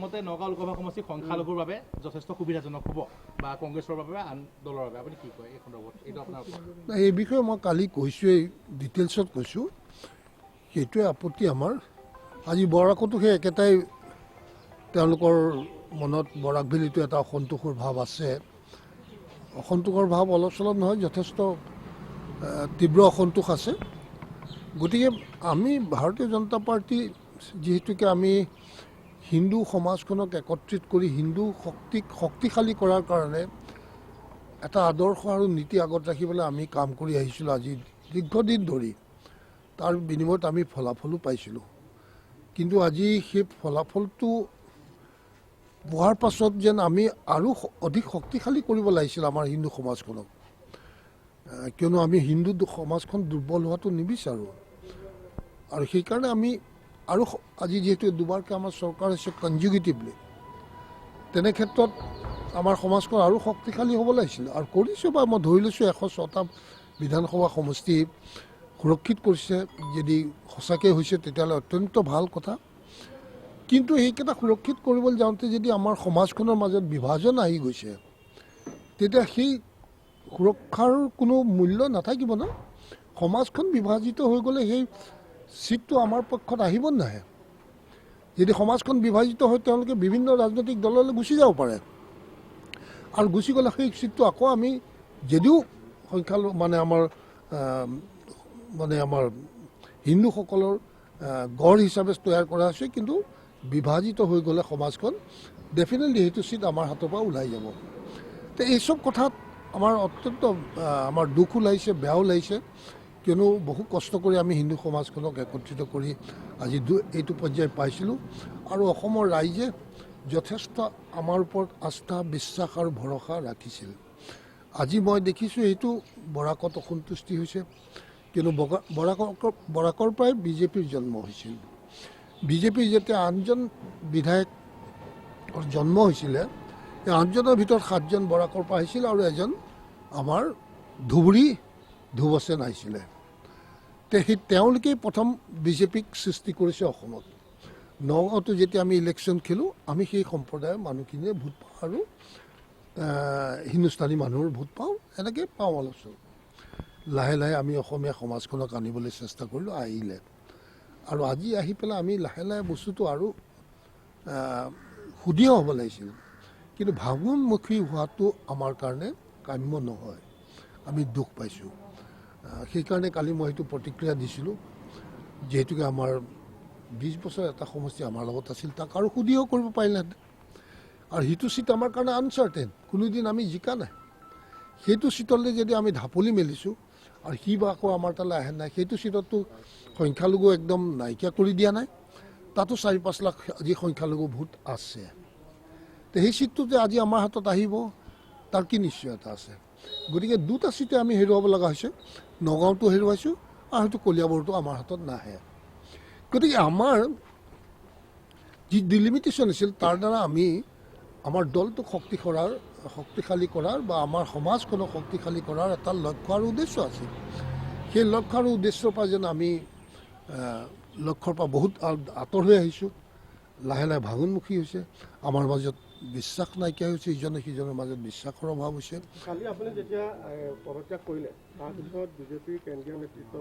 মতে নগাঁও লোকসভা সমষ্টি সংখ্যালঘুৰ বাবে যথেষ্ট সুবিধাজনক হ'ব বা কংগ্ৰেছৰ বাবে আন দলৰ বাবে আপুনি কি কয় এই সন্দৰ্ভত এইটো আপোনাৰ এই বিষয়ে মই কালি কৈছোঁৱেই ডিটেইলছত কৈছোঁ সেইটোৱে আপত্তি আমাৰ আজি বৰাকতো সেই একেটাই তেওঁলোকৰ মনত বৰাক ভেলীটো এটা অসন্তোষৰ ভাৱ আছে অসন্তোষৰ ভাৱ অলপ চলপ নহয় যথেষ্ট তীব্ৰ অসন্তোষ আছে গতিকে আমি ভাৰতীয় জনতা পাৰ্টি যিহেতুকে আমি হিন্দু সমাজখনক একত্ৰিত কৰি হিন্দু শক্তিশালী কৰাৰ কাৰণে এটা আদৰ্শ আৰু নীতি আগত ৰাখি পেলাই আমি কাম কৰি আহিছিলোঁ আজি দীৰ্ঘদিন ধৰি তাৰ বিনিময়ত আমি ফলাফলো পাইছিলোঁ কিন্তু আজি সেই ফলাফলটো পোৱাৰ পাছত যেন আমি আৰু অধিক শক্তিশালী কৰিব লাগিছিল আমাৰ হিন্দু সমাজখনক কিয়নো আমি হিন্দু সমাজখন দুৰ্বল হোৱাটো নিবিচাৰোঁ আৰু সেইকাৰণে আমি আৰু আজি যিহেতু দুবাৰকৈ আমাৰ চৰকাৰ হৈছে কনজিউগেটিভলি তেনে ক্ষেত্ৰত আমাৰ সমাজখন আৰু শক্তিশালী হ'ব লাগিছিল আৰু কৰিছোঁ বা মই ধৰি লৈছোঁ 106টা বিধানসভা সমষ্টি সুৰক্ষিত কৰিছে যদি সঁচাকৈ হৈছে তেতিয়াহ'লে অত্যন্ত ভাল কথা কিন্তু সেইকেইটা সুৰক্ষিত কৰিবলৈ যাওঁতে যদি আমাৰ সমাজখনৰ মাজত বিভাজন আহি গৈছে তেতিয়া সেই সুৰক্ষাৰ কোনো মূল্য নাথাকিব ন সমাজখন বিভাজিত হৈ গ'লে সেই চিটটো আমাৰ পক্ষত আহিব নাহে যদি সমাজখন বিভাজিত হয় তেওঁলোকে বিভিন্ন ৰাজনৈতিক দললৈ গুচি যাব পাৰে আৰু গুচি গ'লে সেই চিটটো আকৌ আমি যদিও সংখ্যালঘু মানে আমাৰ হিন্দুসকলৰ গড় হিচাপে তৈয়াৰ কৰা হৈছে কিন্তু বিভাজিত হৈ গ'লে সমাজখন ডেফিনেটলি সেইটো চিট আমাৰ হাতৰ পৰা ওলাই যাব তো এইসব কথাত আমাৰ অত্যন্ত আমাৰ দুখ ওলাইছে বেয়াও লাগিছে কিয়নো বহু কষ্ট কৰি আমি হিন্দু সমাজখনক একত্ৰিত কৰি আজি এইটো পৰ্যায় পাইছিলোঁ আৰু অসমৰ ৰাইজে যথেষ্ট আমাৰ ওপৰত আস্থা বিশ্বাস আৰু ভৰসা ৰাখিছিল আজি মই দেখিছোঁ এইটো বৰাকত অসন্তুষ্টি হৈছে কিয়নো বৰাকৰ পৰাই বিজেপিৰ জন্ম হৈছিল বিজেপিৰ যেতিয়া 8জন বিধায়কৰ জন্ম হৈছিলে এই 8জনৰ ভিতৰত 7জন বৰাকৰ পৰা আহিছিল আৰু এজন আমাৰ ধুবুৰী ধ্ৰুৱসেন আহিছিলে সেই তেওঁলোকেই প্ৰথম বিজেপিক সৃষ্টি কৰিছে অসমত নগাঁৱতো যেতিয়া আমি ইলেকশ্যন খেলোঁ আমি সেই সম্প্ৰদায়ৰ মানুহখিনিয়ে ভোট পাওঁ আৰু হিন্দুস্তানী মানুহৰ ভোট পাওঁ এনেকৈ পাওঁ অলপ চলপ লাহে লাহে আমি অসমীয়া সমাজখনক আনিবলৈ চেষ্টা কৰিলোঁ আহিলে আৰু আজি আহি পেলাই আমি লাহে লাহে বস্তুটো আৰু সুদৃঢ় হ'ব লাগিছিল কিন্তু ভাঙোনমুখী হোৱাটো আমাৰ কাৰণে কাম্য নহয় আমি দুখ পাইছোঁ সেইকাৰণে কালি মই সেইটো প্ৰতিক্ৰিয়া দিছিলোঁ যিহেতুকে আমাৰ 20 বছৰ এটা সমষ্টি আমাৰ লগত আছিল তাক আৰু সুদৃঢ় কৰিব পাৰিলেহেঁতেন আৰু সেইটো চিট আমাৰ কাৰণে আনচাৰ্টেইন কোনোদিন আমি জিকা নাই সেইটো চিটলৈ যদি আমি ঢাপলি মেলিছোঁ আৰু সি বা আকৌ আমাৰ তালৈ আহে নাই সেইটো চিটতো সংখ্যালঘু একদম নাইকিয়া কৰি দিয়া নাই তাতো 4-5 লাখ আজি সংখ্যালঘু ভোট আছে তো সেই চিটটো যে আজি আমাৰ হাতত আহিব তাৰ কি নিশ্চয়তা আছে গতিকে দুটা চিটে আমি হেৰুৱাব লগা হৈছে নগাঁওটো হেৰুৱাইছোঁ আৰু হয়তো কলিয়াবৰটো আমাৰ হাতত নাহে গতিকে আমাৰ যি ডিলিমিটেশ্যন আছিল তাৰ দ্বাৰা আমি আমাৰ দলটোক শক্তিশালী কৰাৰ বা আমাৰ সমাজখনক শক্তিশালী কৰাৰ এটা লক্ষ্য আৰু উদ্দেশ্য আছিল সেই লক্ষ্য আৰু উদ্দেশ্যৰ পৰা যেন আমি লক্ষ্যৰ পৰা বহুত আঁতৰ হৈ আহিছোঁ লাহে লাহে ভাঙোনমুখী হৈছে আমাৰ মাজত বিশ্বাস নাইকিয়া হৈছে ইজনে সিজনৰ মাজত বিশ্বাসৰ অভাৱ হৈছে কালি আপুনি যেতিয়া পদত্যাগ কৰিলে তাৰপিছত বিজেপিৰ কেন্দ্ৰীয় নেতৃত্ব